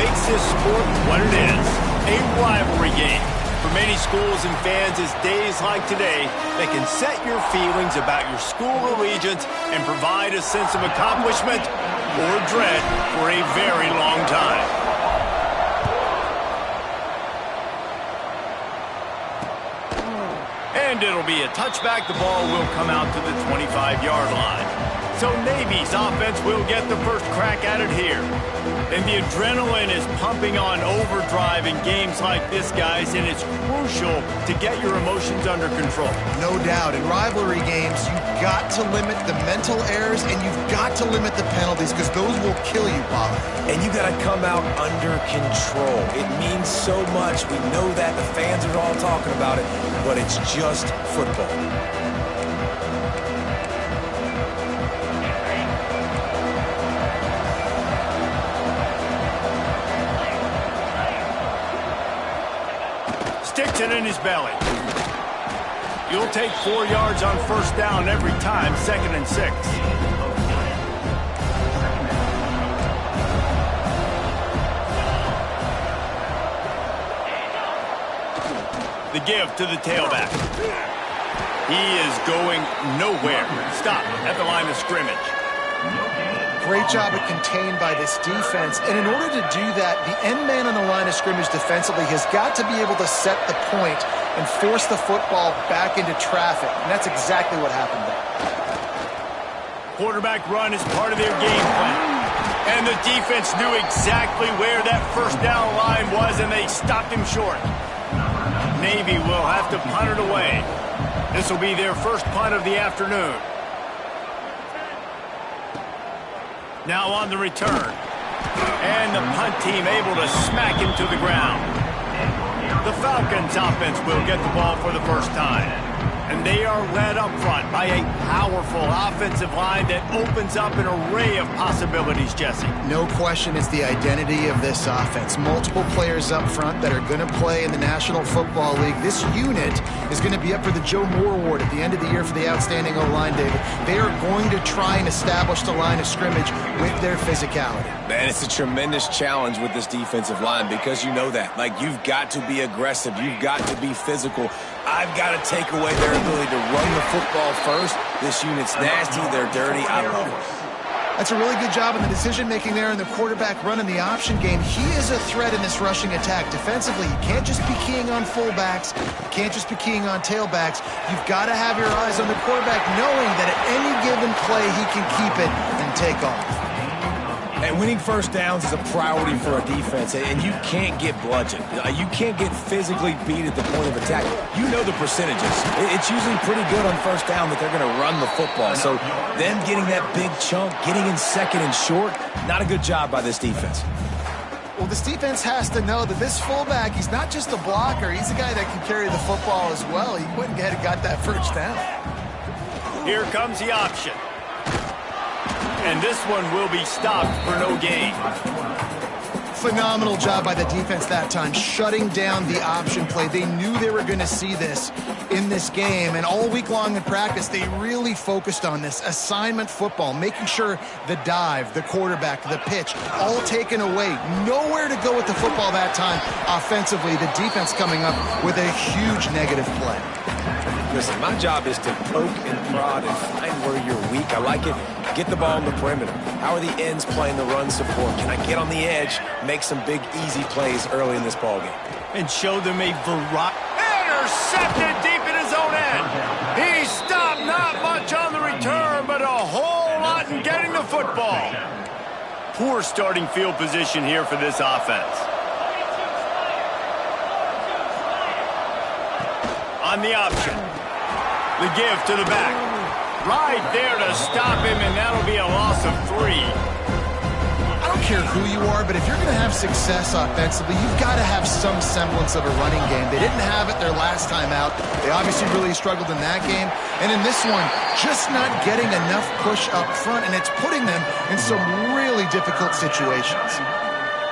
makes this sport what it is, a rivalry game. For many schools and fans, it's days like today that can set your feelings about your school allegiance and provide a sense of accomplishment or dread for a very long time. And it'll be a touchback. The ball will come out to the 25-yard line. So Navy's offense will get the first crack at it here. And the adrenaline is pumping on overdrive in games like this, guys, and it's crucial to get your emotions under control. No doubt. In rivalry games, you've got to limit the mental errors and you've got to limit the penalties because those will kill you, Pollard. And you got to come out under control. It means so much. We know that. The fans are all talking about it, but it's just football. Sticks it in his belly. You'll take 4 yards on first down every time, 2nd and 6. The give to the tailback. He is going nowhere. Stop at the line of scrimmage. Great job at contained by this defense. And in order to do that, the end man on the line of scrimmage defensively has got to be able to set the point and force the football back into traffic. And that's exactly what happened there. Quarterback run is part of their game plan. And the defense knew exactly where that first down line was, and they stopped him short. Navy will have to punt it away. This will be their first punt of the afternoon. Now on the return. And the punt team able to smack him to the ground. The Falcons offense will get the ball for the first time. And they are led up front by a powerful offensive line that opens up an array of possibilities, Jesse. No question, it's the identity of this offense. Multiple players up front that are going to play in the National Football League. This unit is going to be up for the Joe Moore Award at the end of the year for the outstanding O-line, David. They are going to try and establish the line of scrimmage with their physicality. Man, it's a tremendous challenge with this defensive line because you know that. Like, you've got to be aggressive. You've got to be physical. I've got to take away their ability to run the football first. This unit's nasty. They're dirty. I love it. That's a really good job in the decision-making there in the quarterback run in the option game. He is a threat in this rushing attack. Defensively, you can't just be keying on fullbacks. You can't just be keying on tailbacks. You've got to have your eyes on the quarterback, knowing that at any given play, he can keep it and take off. And winning first downs is a priority for a defense, and you can't get bludgeoned. You can't get physically beat at the point of attack. You know the percentages. It's usually pretty good on first down that they're going to run the football. So them getting that big chunk, getting in second and short, not a good job by this defense. Well, this defense has to know that this fullback, he's not just a blocker. He's a guy that can carry the football as well. He went ahead and got that first down. Here comes the option. And this one will be stopped for no gain. Phenomenal job by the defense that time, shutting down the option play. They knew they were going to see this in this game, and all week long in practice, they really focused on this assignment football, making sure the dive, the quarterback, the pitch, all taken away. Nowhere to go with the football that time. Offensively, the defense coming up with a huge negative play. Listen, my job is to poke and prod and find where you're weak. I like it. Get the ball in the perimeter. How are the ends playing the run support? Can I get on the edge, make some big, easy plays early in this ballgame? And show them a variety. Intercepted deep in his own end. He stopped not much on the return, but a whole lot in getting the football. Poor starting field position here for this offense. On the option. The give to the back. Right there to stop him, and that'll be a loss of 3. I don't care who you are, but if you're going to have success offensively, you've got to have some semblance of a running game. They didn't have it their last time out. They obviously really struggled in that game. And in this one, just not getting enough push up front, and it's putting them in some really difficult situations.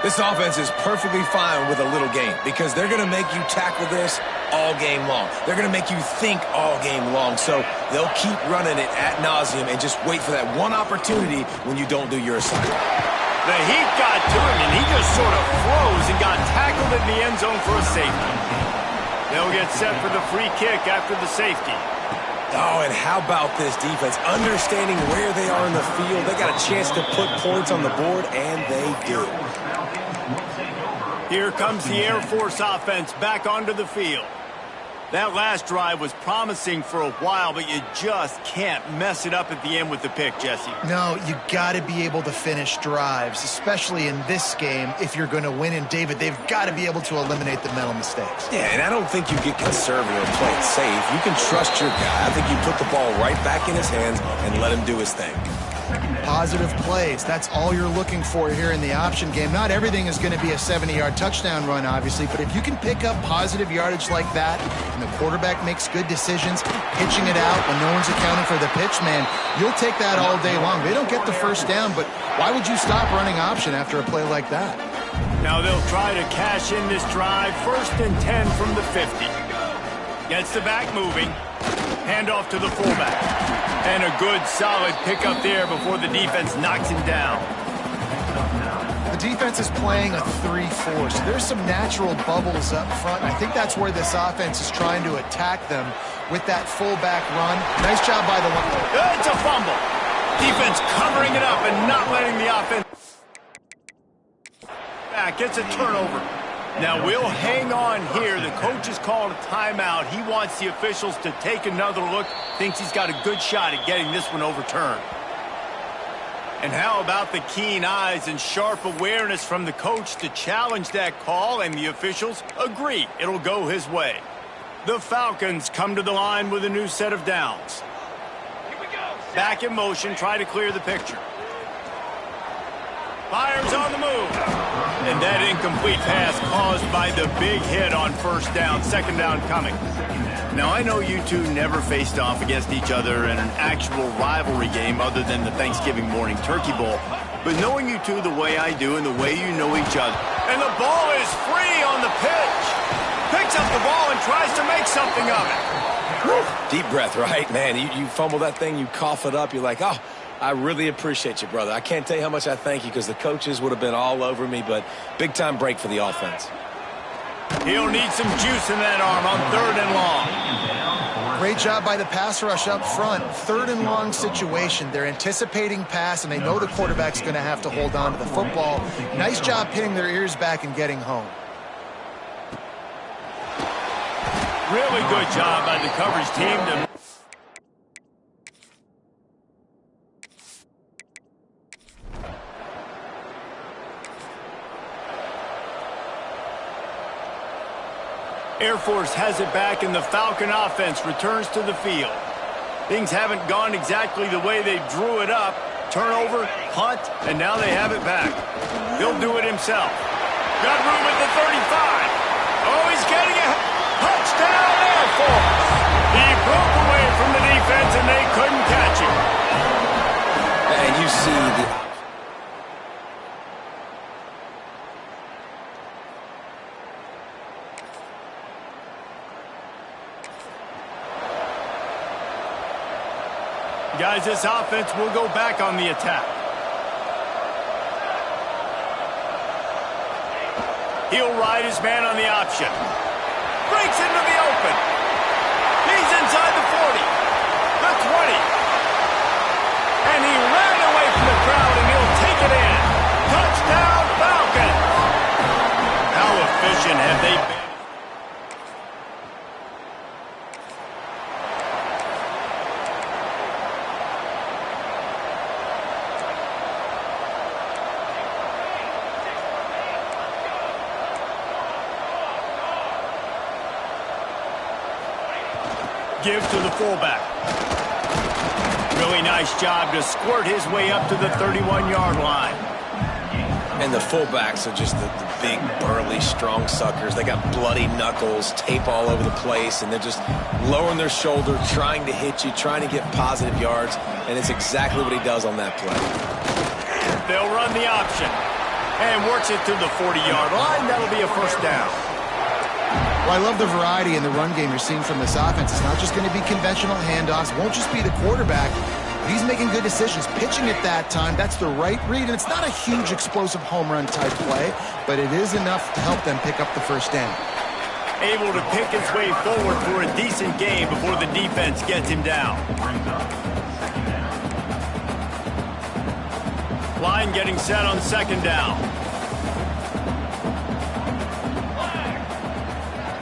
This offense is perfectly fine with a little game because they're going to make you tackle this all game long. They're going to make you think all game long. So they'll keep running it ad nauseum and just wait for that one opportunity when you don't do your assignment. The heat got to him, and he just sort of froze and got tackled in the end zone for a safety. They'll get set for the free kick after the safety. Oh, and how about this defense? Understanding where they are in the field. They got a chance to put points on the board, and they do. Here comes the Air Force offense back onto the field. That last drive was promising for a while, but you just can't mess it up at the end with the pick, Jesse. No, you got to be able to finish drives, especially in this game. If you're going to win, and David, they've got to be able to eliminate the mental mistakes. Yeah, and I don't think you get conservative and play it safe. You can trust your guy. I think you put the ball right back in his hands and let him do his thing. Positive plays. That's all you're looking for here in the option game. Not everything is going to be a 70-yard touchdown run, obviously, but if you can pick up positive yardage like that and the quarterback makes good decisions, pitching it out when no one's accounting for the pitch, man, you'll take that all day long. They don't get the first down, but why would you stop running option after a play like that? Now they'll try to cash in this drive. 1st and 10 from the 50. Gets the back moving. Handoff to the fullback. And a good, solid pickup there before the defense knocks him down. The defense is playing a 3-4, so there's some natural bubbles up front. I think that's where this offense is trying to attack them with that fullback run. Nice job by the one. It's a fumble. Defense covering it up and not letting the offense back. It's a turnover. Now we'll hang on here. The coach has called a timeout. He wants the officials to take another look. Thinks he's got a good shot at getting this one overturned. And how about the keen eyes and sharp awareness from the coach to challenge that call, and the officials agree it'll go his way. The Falcons come to the line with a new set of downs. Back in motion, try to clear the picture. Fires on the move. And that incomplete pass caused by the big hit on 1st down, 2nd down coming. Now, I know you two never faced off against each other in an actual rivalry game other than the Thanksgiving morning turkey bowl. But knowing you two the way I do and the way you know each other. And the ball is free on the pitch. Picks up the ball and tries to make something of it. Deep breath, right? Man, you fumble that thing, you cough it up, you're like, oh, I really appreciate you, brother. I can't tell you how much I thank you because the coaches would have been all over me, but big-time break for the offense. He'll need some juice in that arm on 3rd and long. Great job by the pass rush up front. 3rd and long situation. They're anticipating pass, and they know the quarterback's going to have to hold on to the football. Nice job pinning their ears back and getting home. Really good job by the coverage team to... Air Force has it back, and the Falcon offense returns to the field. Things haven't gone exactly the way they drew it up. Turnover, punt, and now they have it back. He'll do it himself. Got room at the 35. Oh, he's getting a touchdown, Air Force. He broke away from the defense, and they couldn't catch him. And you see the... Guys, this offense will go back on the attack. He'll ride his man on the option. Breaks into the open. He's inside the 40, the 20. And he ran away from the crowd, and he'll take it in. Touchdown, Falcons. How efficient have they been? Give to the fullback. Really nice job to squirt his way up to the 31-yard line. And the fullbacks are just the big, burly, strong suckers. They got bloody knuckles, tape all over the place, and they're just lowering their shoulder, trying to hit you, trying to get positive yards, and it's exactly what he does on that play. They'll run the option and works it to the 40-yard line. That'll be a 1st down. Well, I love the variety in the run game you're seeing from this offense. It's not just going to be conventional handoffs. It won't just be the quarterback. He's making good decisions. Pitching at that time, that's the right read, and it's not a huge explosive home run type play, but it is enough to help them pick up the first down. Able to pick his way forward for a decent game before the defense gets him down. Line getting set on second down.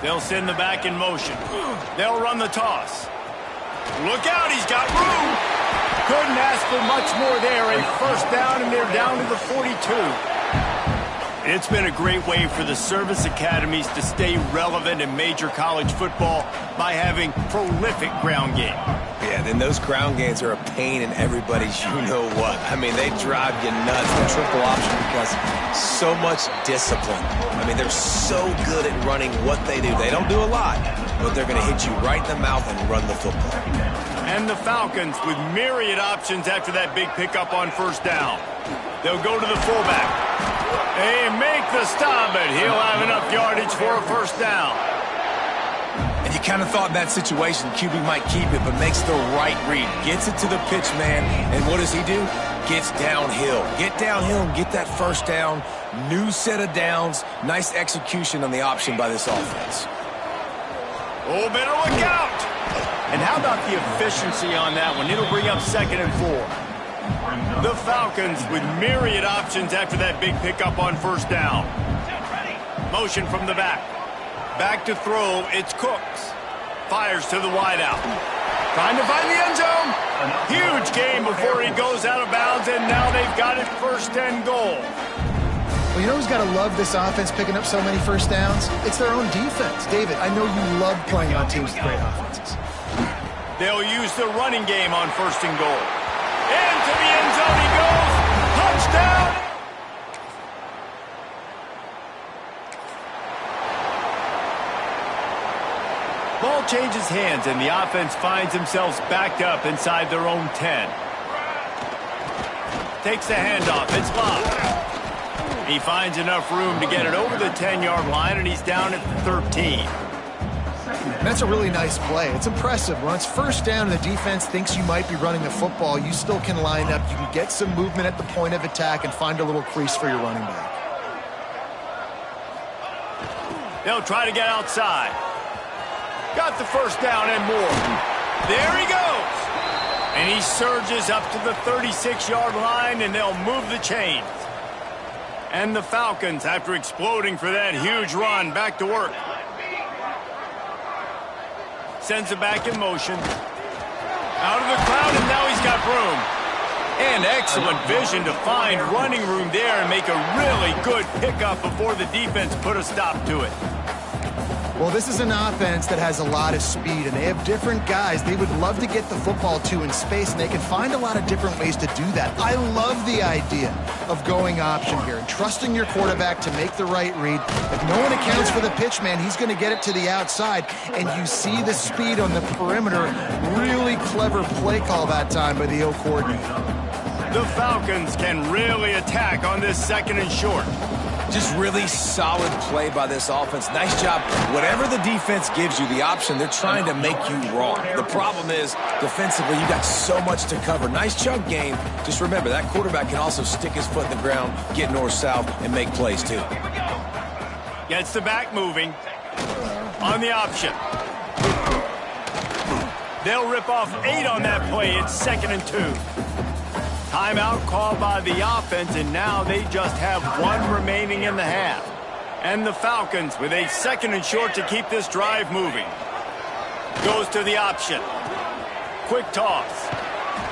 They'll send the back in motion. They'll run the toss. Look out, he's got room. Couldn't ask for much more there. A first down, and they're down to the 42. It's been a great way for the service academies to stay relevant in major college football by having prolific ground game. Yeah, then those ground games are a pain in everybody's you-know-what. I mean, they drive you nuts, the triple option, because so much discipline. I mean, they're so good at running what they do. They don't do a lot, but they're going to hit you right in the mouth and run the football. And the Falcons with myriad options after that big pickup on first down. They'll go to the fullback. They make the stop, but he'll have enough yardage for a first down. And you kind of thought in that situation QB might keep it, but makes the right read. Gets it to the pitch man, and what does he do? Gets downhill. Get downhill and get that first down. New set of downs. Nice execution on the option by this offense. Oh, better look out. And how about the efficiency on that one? It'll bring up 2nd and 4. The Falcons with myriad options after that big pickup on first down. Motion from the back. Back to throw, it's Cooks. Fires to the wideout. Trying to find the end zone. Huge game before he goes out of bounds, and now they've got it 1st and goal. Well, you know who's got to love this offense picking up so many first downs? It's their own defense. David, I know you love playing on teams with great offenses. They'll use the running game on 1st and goal. Into the end zone he goes. Touchdown! Ball changes hands, and the offense finds themselves backed up inside their own 10. Takes the handoff. It's Locke. He finds enough room to get it over the 10-yard line, and he's down at 13. That's a really nice play. It's impressive. When it's first down and the defense thinks you might be running the football, you still can line up. You can get some movement at the point of attack and find a little crease for your running back. They'll try to get outside. Got the first down and more. There he goes. And he surges up to the 36-yard line, and they'll move the chains. And the Falcons, after exploding for that huge run, back to work. Sends it back in motion. Out of the crowd, and now he's got room. And excellent vision to find running room there and make a really good pickup before the defense put a stop to it. Well, this is an offense that has a lot of speed, and they have different guys they would love to get the football to in space, and they can find a lot of different ways to do that. I love the idea of going option here and trusting your quarterback to make the right read. If no one accounts for the pitch man, he's going to get it to the outside, and you see the speed on the perimeter. Really clever play call that time by the O coordinator. The Falcons can really attack on this 2nd and short. Just really solid play by this offense. Nice job. Whatever the defense gives you, the option, they're trying to make you wrong. The problem is, defensively, you got so much to cover. Nice chunk game. Just remember, that quarterback can also stick his foot in the ground, get north-south, and make plays, too. Gets the back moving. On the option. They'll rip off 8 on that play. It's 2nd and 2. Timeout called by the offense, and now they just have 1 remaining in the half. And the Falcons with a 2nd and short to keep this drive moving. Goes to the option. Quick toss.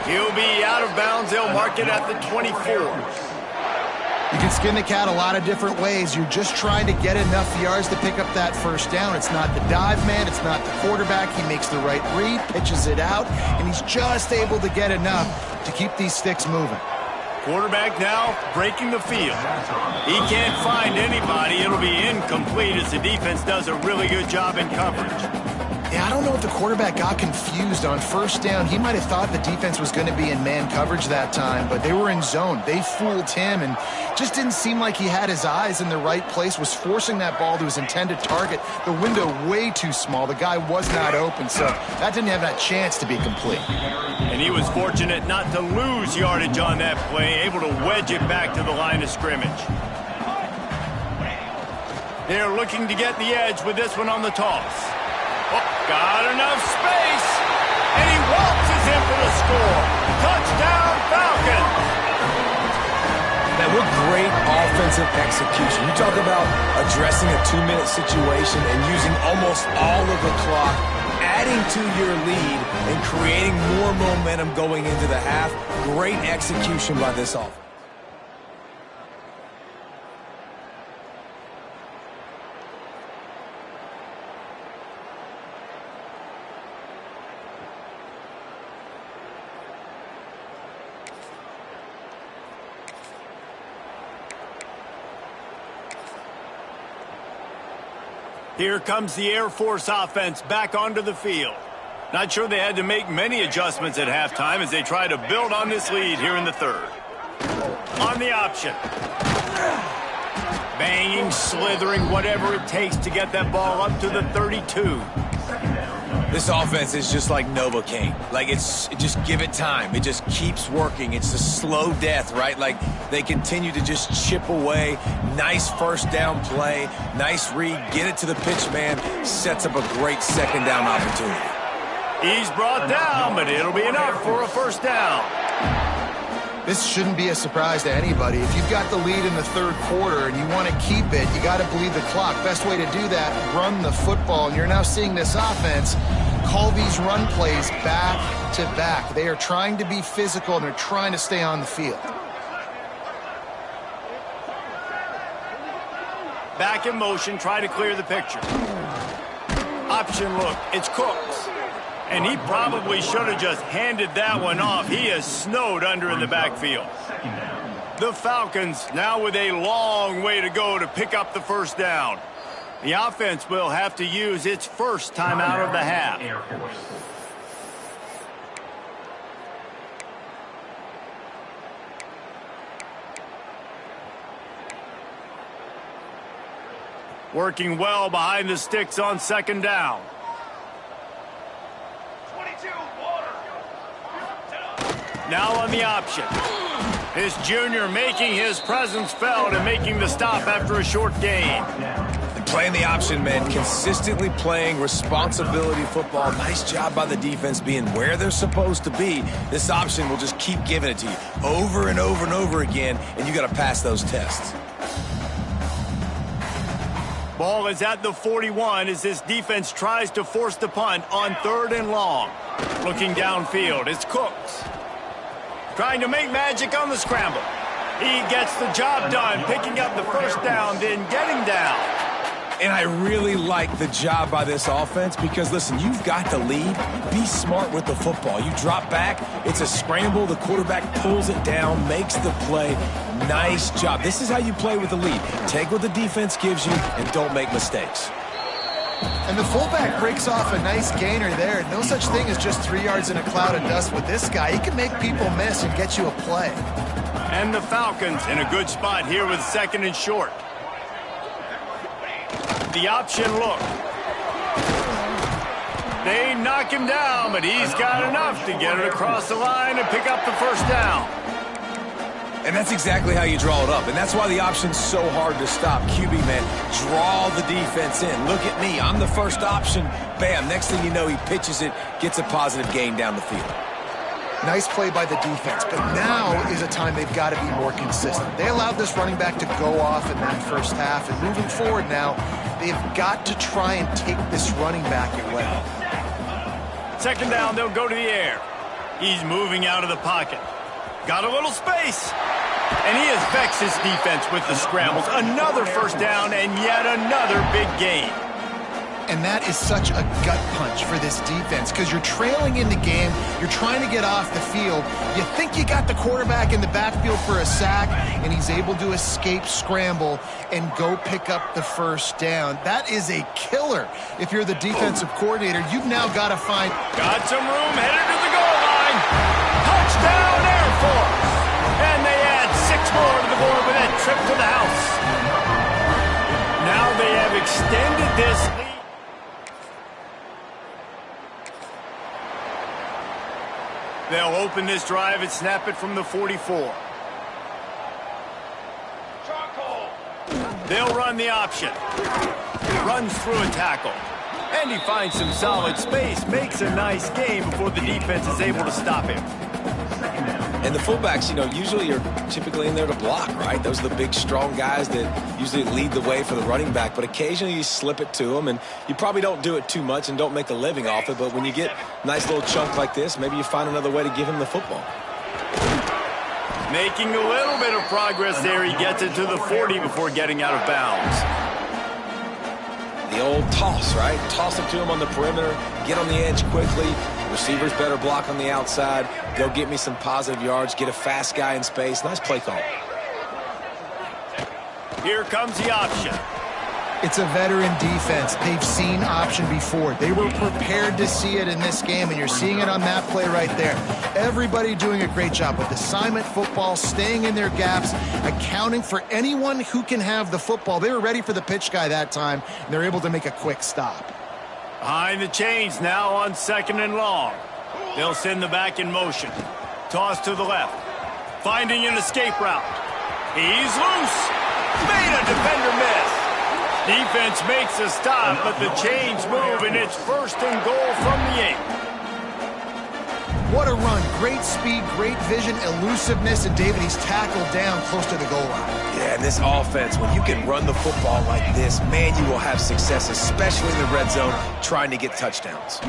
He'll be out of bounds. They'll mark it at the 24. You can skin the cat a lot of different ways. You're just trying to get enough yards to pick up that first down. It's not the dive man. It's not the quarterback. He makes the right read, pitches it out, and he's just able to get enough to keep these sticks moving. Quarterback now breaking the field. He can't find anybody. It'll be incomplete as the defense does a really good job in coverage. Yeah, I don't don't know if the quarterback got confused on first down. He might have thought the defense was going to be in man coverage that time, but they were in zone. They fooled him and just didn't seem like he had his eyes in the right place, was forcing that ball to his intended target. The window way too small. The guy was not open, so that didn't have that chance to be complete. And he was fortunate not to lose yardage on that play, able to wedge it back to the line of scrimmage. They're looking to get the edge with this one on the toss. Oh, got enough space, and he waltzes in for the score. Touchdown, Falcons! Now, what great offensive execution. You talk about addressing a 2-minute situation and using almost all of the clock, adding to your lead and creating more momentum going into the half. Great execution by this offense. Here comes the Air Force offense back onto the field. Not sure they had to make many adjustments at halftime as they try to build on this lead here in the third. On the option. Banging, slithering, whatever it takes to get that ball up to the 32. This offense is just like Novocaine. Like, just give it time. It just keeps working. It's a slow death, right? Like, they continue to just chip away. Nice first down play. Nice read. Get it to the pitch man. Sets up a great second down opportunity. He's brought down, but it'll be enough for a first down. This shouldn't be a surprise to anybody. If you've got the lead in the third quarter and you want to keep it, you got to bleed the clock. Best way to do that, run the football. And you're now seeing this offense call these run plays back to back. They are trying to be physical, and they're trying to stay on the field. Back in motion, try to clear the picture. Option look, it's Cooks. And he probably should have just handed that one off. He is snowed under in the backfield. The Falcons now with a long way to go to pick up the first down. The offense will have to use its first timeout of the half. Working well behind the sticks on second down. Now on the option. This junior making his presence felt and making the stop after a short gain. And playing the option, man, consistently playing responsibility football. Nice job by the defense being where they're supposed to be. This option will just keep giving it to you over and over and over again, and you got to pass those tests. Ball is at the 41 as this defense tries to force the punt on third and long. Looking downfield, it's Cooks. Trying to make magic on the scramble. He gets the job done, picking up the first down, then getting down. And I really like the job by this offense because, listen, you've got the lead. Be smart with the football. You drop back, it's a scramble. The quarterback pulls it down, makes the play. Nice job. This is how you play with the lead. Take what the defense gives you and don't make mistakes. And the fullback breaks off a nice gainer there. No such thing as just 3 yards in a cloud of dust with this guy. He can make people miss and get you a play. And the Falcons in a good spot here with second and short. The option look. They knock him down, but he's got enough to get it across the line and pick up the first down. And that's exactly how you draw it up. And that's why the option's so hard to stop. QB, man, draw the defense in. Look at me. I'm the first option. Bam. Next thing you know, he pitches it, gets a positive gain down the field. Nice play by the defense, but now is a time they've got to be more consistent. They allowed this running back to go off in that first half, and moving forward now, they've got to try and take this running back away. Second down, they'll go to the air. He's moving out of the pocket. Got a little space. And he has vexed his defense with the scrambles. Another first down and yet another big gain. And that is such a gut punch for this defense because you're trailing in the game. You're trying to get off the field. You think you got the quarterback in the backfield for a sack, and he's able to escape scramble and go pick up the first down. That is a killer. If you're the defensive coordinator, you've now got to find... Got some room, headed to the goal line. Touchdown, Air Force. And they add 6 more to the board with that trip to the house. Now they have extended this lead. They'll open this drive and snap it from the 44. They'll run the option. Runs through a tackle. And he finds some solid space. Makes a nice game before the defense is able to stop him. And the fullbacks, usually are typically in there to block, right? Those are the big, strong guys that usually lead the way for the running back. But occasionally you slip it to them, and you probably don't do it too much and don't make a living off it. But when you get a nice little chunk like this, maybe you find another way to give him the football. Making a little bit of progress there. He gets it to the 40 before getting out of bounds. The old toss, right? Toss it to him on the perimeter, get on the edge quickly. Receivers better block on the outside. Go get me some positive yards. Get a fast guy in space. Nice play call. Here comes the option. It's a veteran defense. They've seen option before. They were prepared to see it in this game, and you're seeing it on that play right there. Everybody doing a great job with assignment football, staying in their gaps, accounting for anyone who can have the football. They were ready for the pitch guy that time, and they're able to make a quick stop. Behind the chains now on 2nd and long. They'll send the back in motion. Toss to the left. Finding an escape route. He's loose. Made a defender miss. Defense makes a stop, but the chains move, and it's 1st and goal from the 8. What a run. Great speed, great vision, elusiveness, and David, he's tackled down close to the goal line. Yeah, this offense, when you can run the football like this, man, you will have success, especially in the red zone, trying to get touchdowns.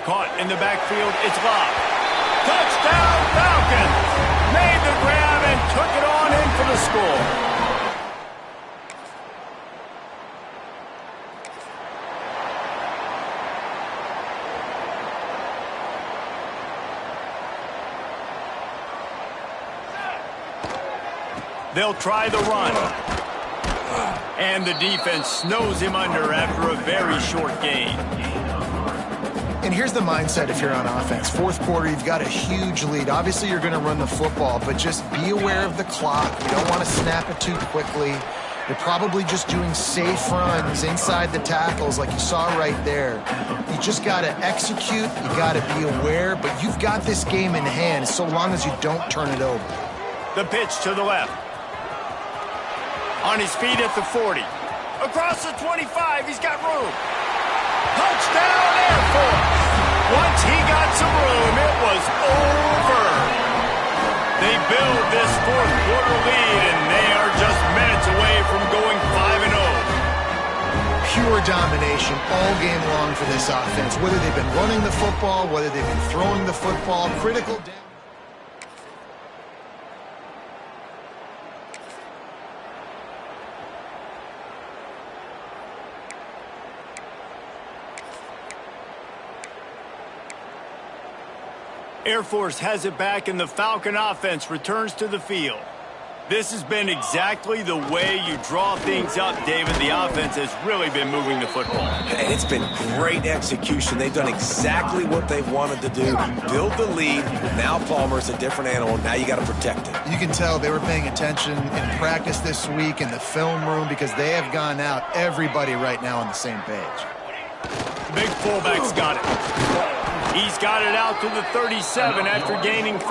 Caught in the backfield, it's Locke. Touchdown, Falcons! Made the grab and took it on in for the score. They'll try the run. And the defense snows him under after a very short gain. And here's the mindset if you're on offense. 4th quarter, you've got a huge lead. Obviously, you're going to run the football, but just be aware of the clock. You don't want to snap it too quickly. You're probably just doing safe runs inside the tackles like you saw right there. You just got to execute. You got to be aware, but you've got this game in hand so long as you don't turn it over. The pitch to the left. On his feet at the 40. Across the 25, he's got room. Touchdown, Air Force. Once he got some room, it was over. They build this 4th quarter lead, and they are just minutes away from going 5-0. Pure domination all game long for this offense. Whether they've been running the football, whether they've been throwing the football, critical down. Air Force has it back, and the Falcon offense returns to the field. This has been exactly the way you draw things up, David. The offense has really been moving the football. And it's been great execution. They've done exactly what they've wanted to do. Build the lead. Now Palmer's a different animal. Now you got to protect it. You can tell they were paying attention in practice this week in the film room because they have gone out, everybody right now on the same page. Big fullback's got it. He's got it out to the 37 after gaining 5.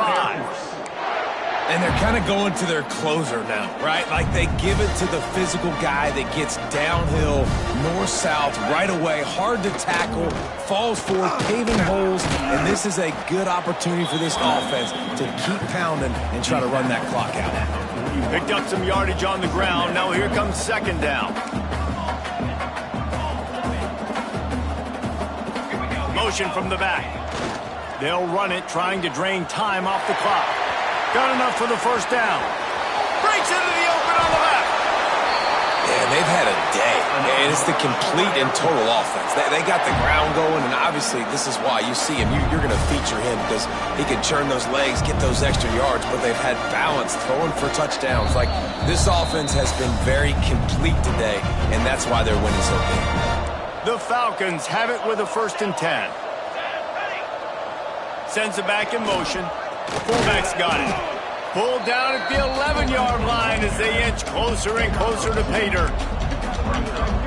And they're kind of going to their closer now, right? Like they give it to the physical guy that gets downhill, north-south, right away, hard to tackle, falls forward, paving holes, and this is a good opportunity for this offense to keep pounding and try to run that clock out. Picked up some yardage on the ground. Now here comes 2nd down. Motion from the back. They'll run it, trying to drain time off the clock. Got enough for the 1st down. Breaks into the open on the left. And they've had a day, and it's the complete and total offense. They got the ground going, and obviously this is why you see him. You're going to feature him because he can churn those legs, get those extra yards, but they've had balance, throwing for touchdowns. Like, this offense has been very complete today, and that's why they're winning so big. The Falcons have it with a 1st and 10. Sends it back in motion. Fullback's got it. Pulled down at the 11-yard line as they inch closer and closer to pay dirt.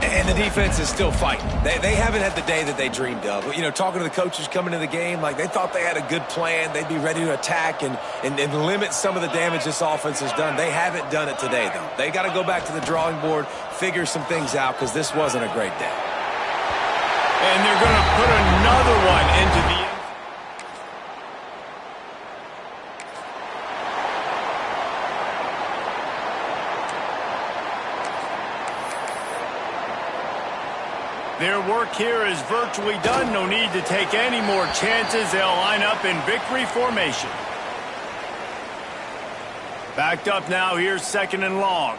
And the defense is still fighting. They haven't had the day that they dreamed of. You know, talking to the coaches coming into the game, like they thought they had a good plan. They'd be ready to attack and limit some of the damage this offense has done. They haven't done it today, though. They got to go back to the drawing board, figure some things out, because this wasn't a great day. And they're going to put another one into the end. Their work here is virtually done. No need to take any more chances. They'll line up in victory formation. Backed up now. Here's 2nd and long.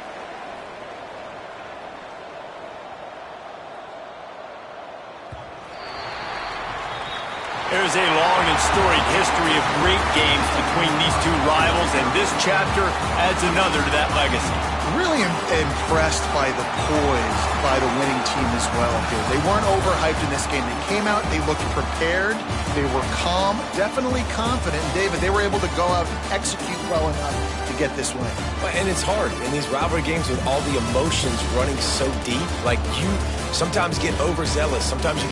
There's a long and storied history of great games between these two rivals, and this chapter adds another to that legacy. Really impressed by the poise by the winning team as well here. They weren't overhyped in this game. They came out, they looked prepared, they were calm, definitely confident. And David, they were able to go out and execute well enough to get this win. And it's hard in these rivalry games with all the emotions running so deep. Like, you sometimes get overzealous. Sometimes you